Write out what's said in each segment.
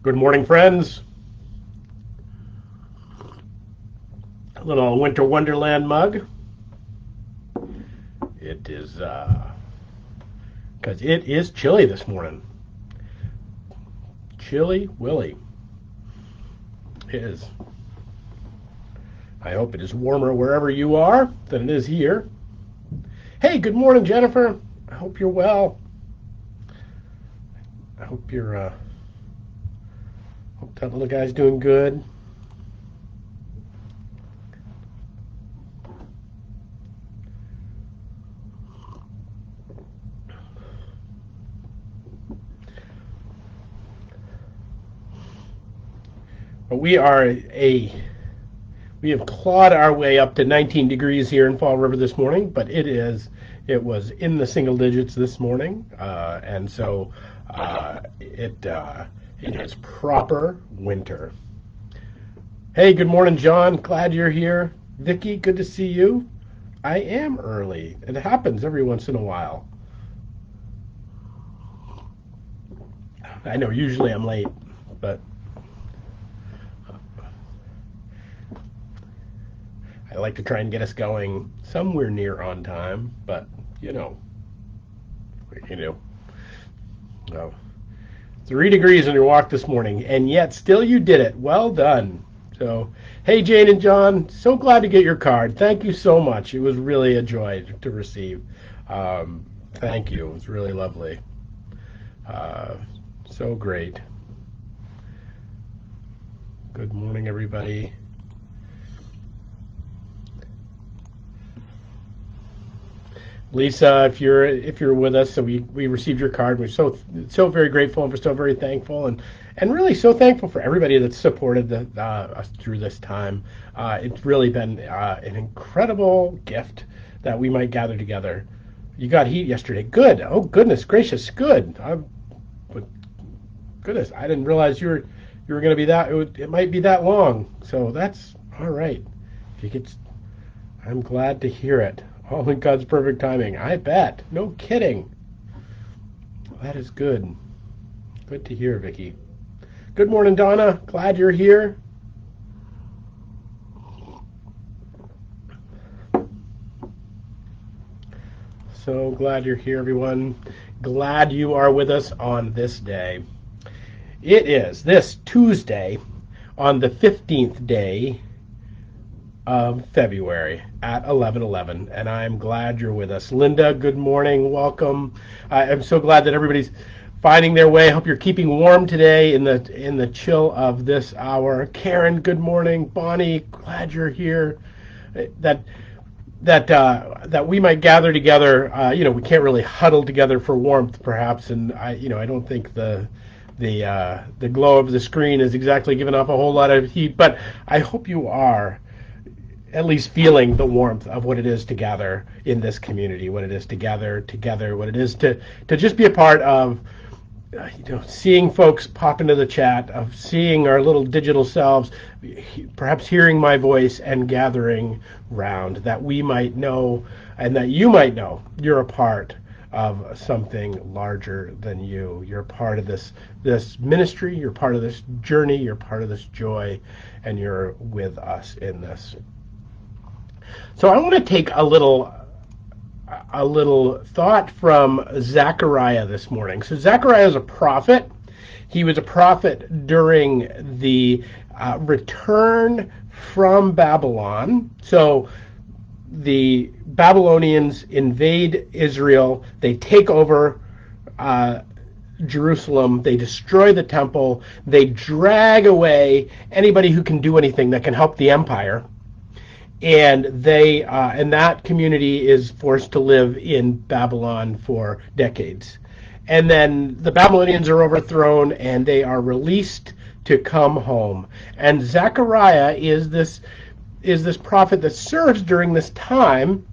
Good morning, friends. A little winter wonderland mug. It is because it is chilly this morning. Chilly Willy. It is. I hope it is warmer wherever you are than it is here. Hey, good morning, Jennifer. I hope you're well. I hope you're hope that little guy's doing good. But we have clawed our way up to 19 degrees here in Fall River this morning, but it was in the single digits this morning, and so it is proper winter. Hey, good morning, John. Glad you're here. Vicky, good to see you. I am early. It happens every once in a while. I know usually I'm late, but I like to try and get us going somewhere near on time, but you know, what you do. Oh, 3 degrees on your walk this morning, and yet still you did it. Well done. So, hey, Jane and John, so glad to get your card. Thank you so much. It was really a joy to receive. Thank you. It was really lovely. So great. Good morning, everybody. Lisa, if you're with us, so we received your card. We're so very grateful, and we're so very thankful, and really so thankful for everybody that's supported us through this time. It's really been an incredible gift that we might gather together. You got heat yesterday. Good. Oh goodness gracious. Good. But goodness, I didn't realize you were going to be that. It might be that long. So that's all right. I'm glad to hear it. All in God's perfect timing. I bet. No kidding. That is good. Good to hear, Vicky. Good morning, Donna. Glad you're here. So glad you're here, everyone. Glad you are with us on this day. It is this Tuesday on the 15th day of February at 11:11, and I'm glad you're with us. Linda, good morning, welcome. I'm so glad that everybody's finding their way. I hope you're keeping warm today in the chill of this hour. Karen, good morning. Bonnie, glad you're here. That we might gather together. We can't really huddle together for warmth, perhaps, and I don't think the glow of the screen is exactly giving off a whole lot of heat, but I hope you are at least feeling the warmth of what it is to gather in this community, what it is to gather together, what it is to just be a part of, seeing folks pop into the chat, of seeing our little digital selves, perhaps hearing my voice and gathering round, that we might know and that you might know you're a part of something larger than you. You're part of this ministry, you're part of this journey, you're part of this joy, and you're with us in this. So I want to take a little thought from Zechariah this morning. So Zechariah is a prophet. He was a prophet during the return from Babylon. So the Babylonians invade Israel. They take over Jerusalem. They destroy the temple. They drag away anybody who can do anything that can help the empire. And and that community is forced to live in Babylon for decades. And then the Babylonians are overthrown and they are released to come home. And Zechariah is this prophet that serves during this time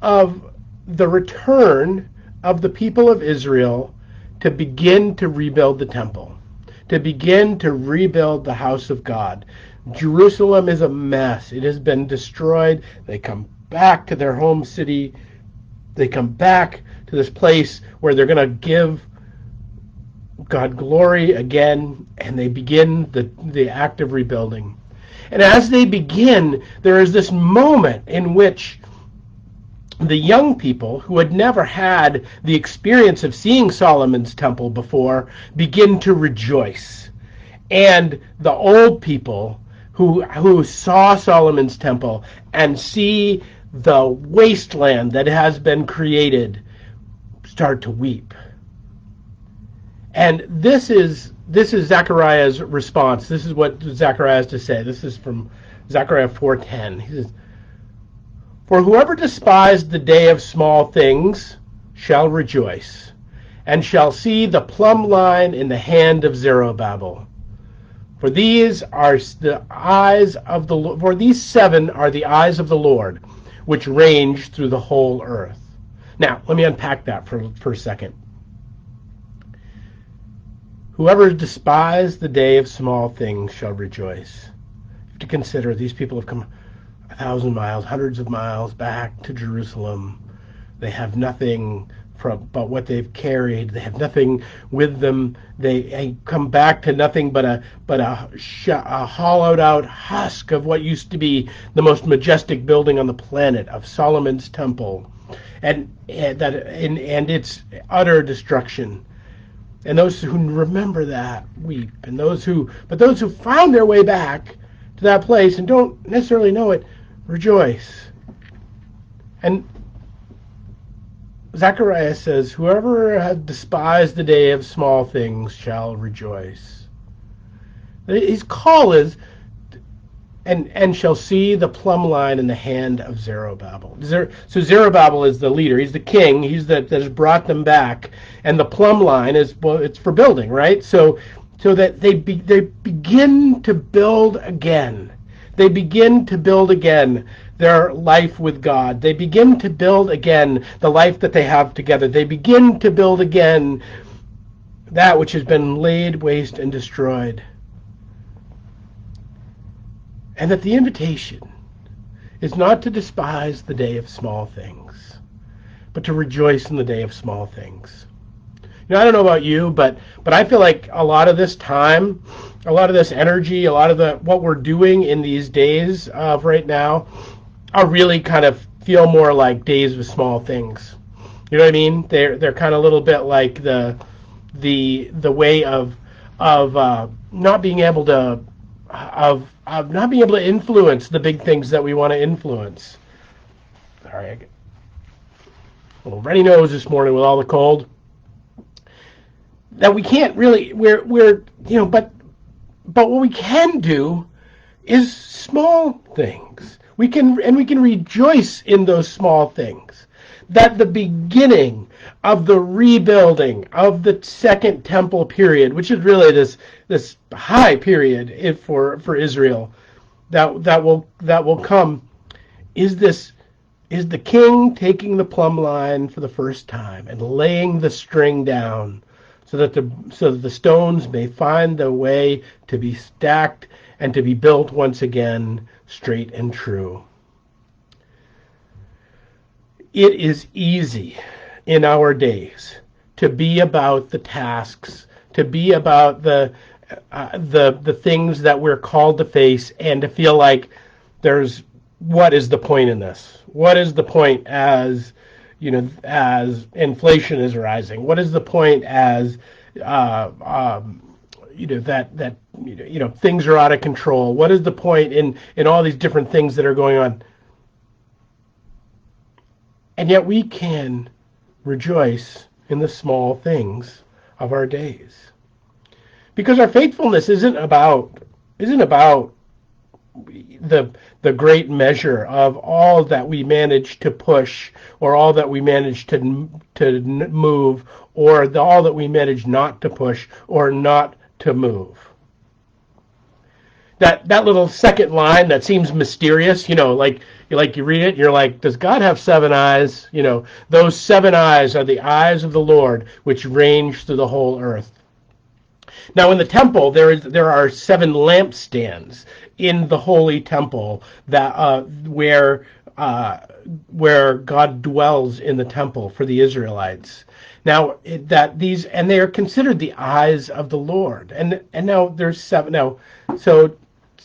of the return of the people of Israel to begin to rebuild the temple, to begin to rebuild the house of God. Jerusalem is a mess. It has been destroyed. They come back to their home city. They come back to this place where they're going to give God glory again, and they begin the act of rebuilding. And as they begin, there is this moment in which the young people who had never had the experience of seeing Solomon's temple before begin to rejoice. And the old people who saw Solomon's temple and see the wasteland that has been created start to weep. And this is Zechariah's response. This is what Zechariah has to say. This is from Zechariah 4:10. He says, "For whoever despised the day of small things shall rejoice, and shall see the plumb line in the hand of Zerubbabel. For these are the eyes of the for these seven are the eyes of the Lord, which range through the whole earth." Now, let me unpack that for a second. Whoever despised the day of small things shall rejoice. You have to consider these people have come 1,000 miles, hundreds of miles back to Jerusalem. They have nothing but what they've carried. They have nothing with them. They come back to nothing but a hollowed out husk of what used to be the most majestic building on the planet, of Solomon's temple, and its utter destruction. And those who remember that weep, and those who found their way back to that place and don't necessarily know it rejoice. And Zechariah says, "Whoever has despised the day of small things shall rejoice." His call is, and shall see the plumb line in the hand of Zerubbabel. So Zerubbabel is the leader. He's the king. He's that has brought them back. And the plumb line is, well, it's for building, right? So that they begin to build again. They begin to build again their life with God. They begin to build again the life that they have together. They begin to build again that which has been laid waste and destroyed. And that the invitation is not to despise the day of small things, but to rejoice in the day of small things. I don't know about you, but I feel like a lot of this time, a lot of this energy, a lot of what we're doing in these days of right now are really kind of feel more like days with small things. You know what I mean? They're kind of a little bit like the way of not being able to not being able to influence the big things that we want to influence. Sorry, I get a little runny nose this morning with all the cold. That we can't really, but what we can do is small things. We can rejoice in those small things. That the beginning of the rebuilding of the Second Temple period, which is really this high period for Israel, that will come, is the king taking the plumb line for the first time and laying the string down, so that the stones may find their way to be stacked and to be built once again straight and true. It is easy in our days to be about the tasks, to be about the things that we're called to face, and to feel like what is the point in this? What is the point as inflation is rising? What is the point as things are out of control? What is the point in all these different things that are going on? And yet we can rejoice in the small things of our days, because our faithfulness isn't about the great measure of all that we manage to push, or all that we manage to move, or all that we manage not to push or not to move. That little second line that seems mysterious, like you read it, you're like, does God have 7 eyes? Those 7 eyes are the eyes of the Lord, which range through the whole earth. Now, in the temple, there are 7 lampstands in the holy temple that where God dwells in the temple for the Israelites. Now they are considered the eyes of the Lord, and now there's seven now. So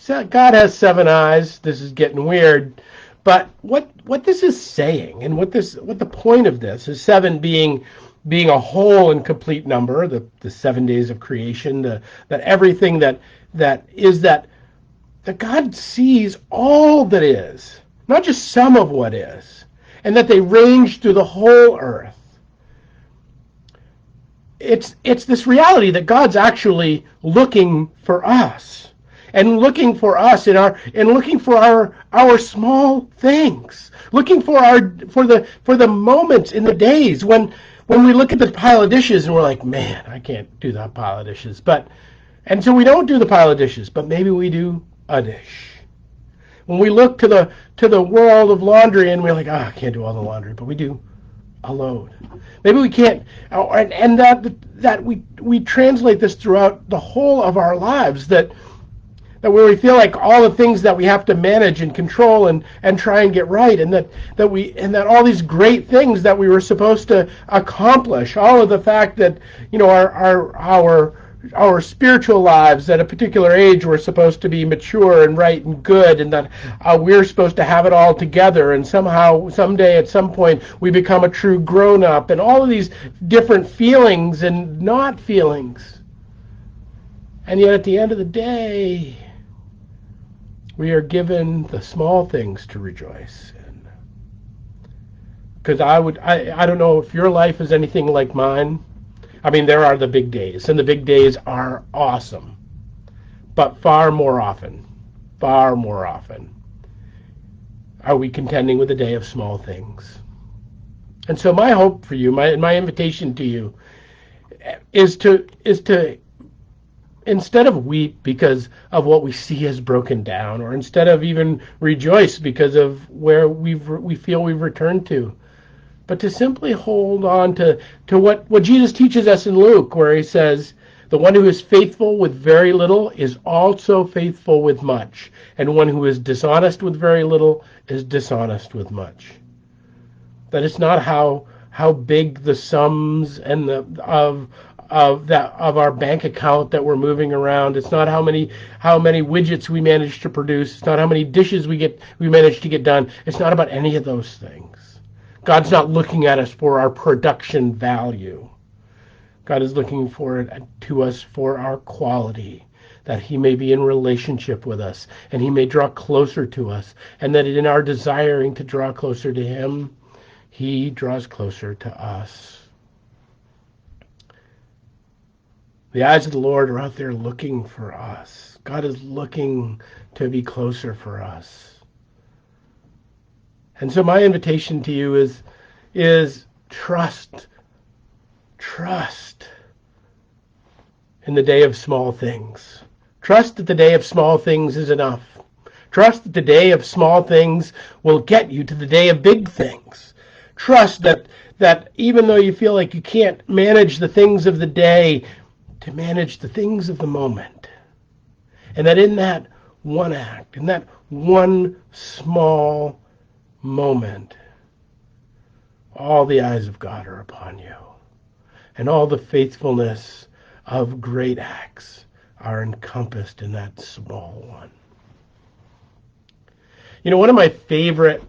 God has seven eyes. This is getting weird, but what this is saying, and what the point of this is, seven being a whole and complete number, the 7 days of creation, that everything that God sees all that is, not just some of what is, and that they range through the whole earth. It's this reality that God's actually looking for us, and looking for us looking for our small things, looking for the moments in the days when we look at the pile of dishes and we're like, man, I can't do that pile of dishes, and so we don't do the pile of dishes, but maybe we do a dish. When we look to the world of laundry and we're like, I can't do all the laundry, but we do a load. Maybe we can't, and that we translate this throughout the whole of our lives, that where we feel like all the things that we have to manage and control and try and get right, and that all these great things that we were supposed to accomplish, all of the fact that our spiritual lives at a particular age were supposed to be mature and right and good, and that we're supposed to have it all together, and somehow, someday, at some point, we become a true grown-up, and all of these different feelings and not feelings. And yet at the end of the day, we are given the small things to rejoice in. Because I don't know if your life is anything like mine. I mean, there are the big days, and the big days are awesome. But far more often, are we contending with the day of small things. And so my hope for you, my invitation to you, is to instead of weep because of what we see has broken down, or instead of even rejoice because of where we feel we've returned to, but to simply hold on to what Jesus teaches us in Luke, where he says, the one who is faithful with very little is also faithful with much, and one who is dishonest with very little is dishonest with much. That it's not how big the sums and of our bank account that we're moving around. It's not how many widgets we manage to produce. It's not how many dishes we manage to get done. It's not about any of those things. God's not looking at us for our production value. God is looking to us for our quality, that he may be in relationship with us, and he may draw closer to us, and that in our desiring to draw closer to him, he draws closer to us. The eyes of the Lord are out there looking for us. God is looking to be closer for us. And so my invitation to you is trust in the day of small things. Trust that the day of small things is enough. Trust that the day of small things will get you to the day of big things. Trust that even though you feel like you can't manage the things of the day, to manage the things of the moment. And that in that one act, in that one small moment, all the eyes of God are upon you, and all the faithfulness of great acts are encompassed in that small one. You know, one of my favorite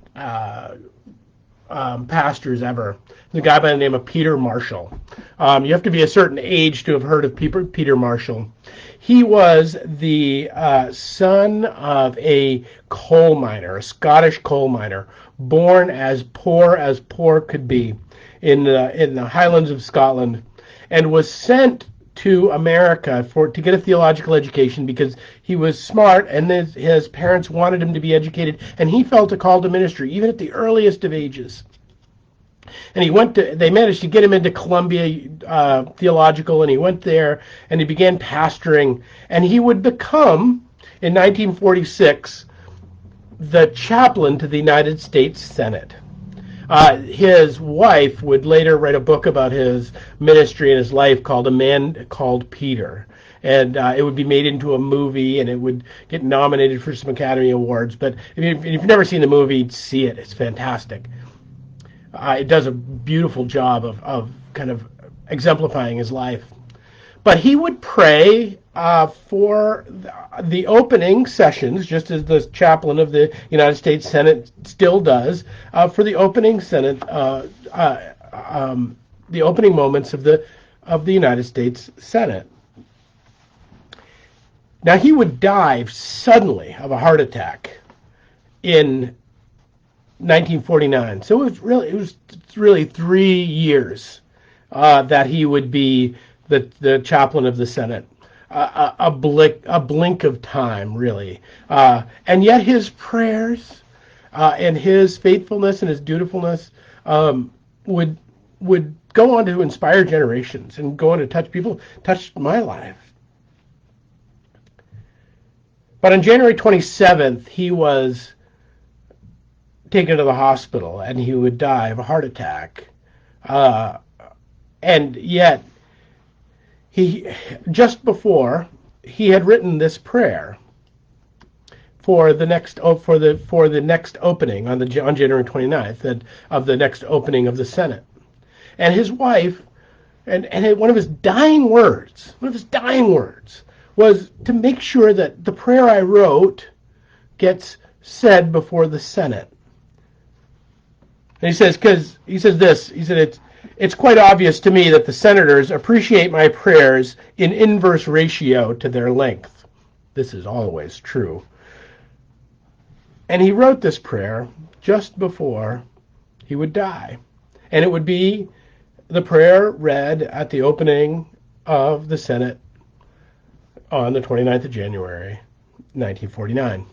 pastors ever is a guy by the name of Peter Marshall. You have to be a certain age to have heard of Peter Marshall. He was the son of a coal miner, a Scottish coal miner, born as poor could be in the Highlands of Scotland, and was sent to America to get a theological education because he was smart and his parents wanted him to be educated, and he felt a call to ministry even at the earliest of ages. And they managed to get him into Columbia Theological, and he went there and he began pastoring, and he would become, in 1946, the chaplain to the United States Senate. His wife would later write a book about his ministry and his life called A Man Called Peter. And it would be made into a movie, and it would get nominated for some Academy Awards. But if you've never seen the movie, see it. It's fantastic. It does a beautiful job of kind of exemplifying his life. But he would pray for the opening sessions, just as the chaplain of the United States Senate still does, for the opening Senate, the opening moments of the United States Senate. Now he would die suddenly of a heart attack in 1949. So it was really 3 years that he would be the chaplain of the Senate. A blink of time, really. And yet his prayers and his faithfulness and his dutifulness would go on to inspire generations and go on to touch my life. But on January 27th, he was taken to the hospital and he would die of a heart attack. And yet, just before, he had written this prayer for the next opening on January 29th of the next opening of the Senate. And his wife, and one of his dying words was to make sure that the prayer I wrote gets said before the Senate. And he said it's quite obvious to me that the senators appreciate my prayers in inverse ratio to their length. This is always true. And he wrote this prayer just before he would die. And it would be the prayer read at the opening of the Senate on the 29th of January, 1949.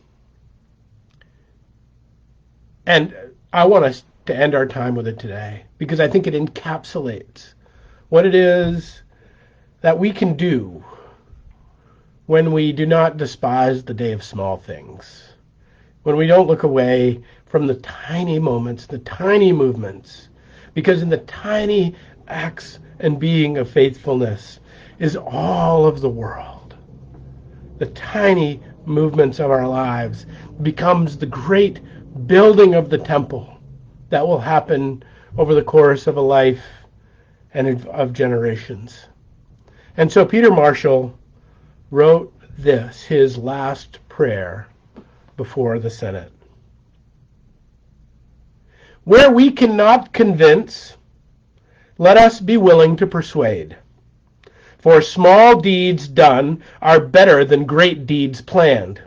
And I want us to end our time with it today because I think it encapsulates what it is that we can do when we do not despise the day of small things, when we don't look away from the tiny moments, the tiny movements, because in the tiny acts and being of faithfulness is all of the world. The tiny movements of our lives becomes the great building of the temple that will happen over the course of a life and of generations. And so Peter Marshall wrote this, his last prayer before the Senate. Where we cannot convince, let us be willing to persuade. For small deeds done are better than great deeds planned.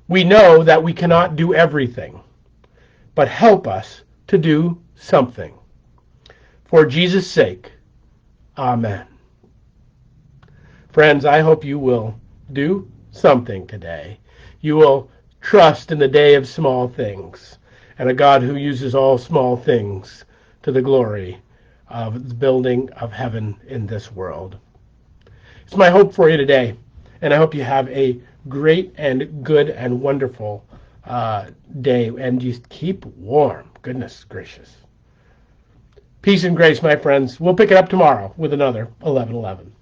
We know that we cannot do everything, but help us to do something. For Jesus' sake, amen. Friends, I hope you will do something today. You will trust in the day of small things and a God who uses all small things to the glory of the building of heaven in this world. It's my hope for you today, and I hope you have a great and good and wonderful day, and you keep warm. Goodness gracious. Peace and grace, my friends. We'll pick it up tomorrow with another 11:11.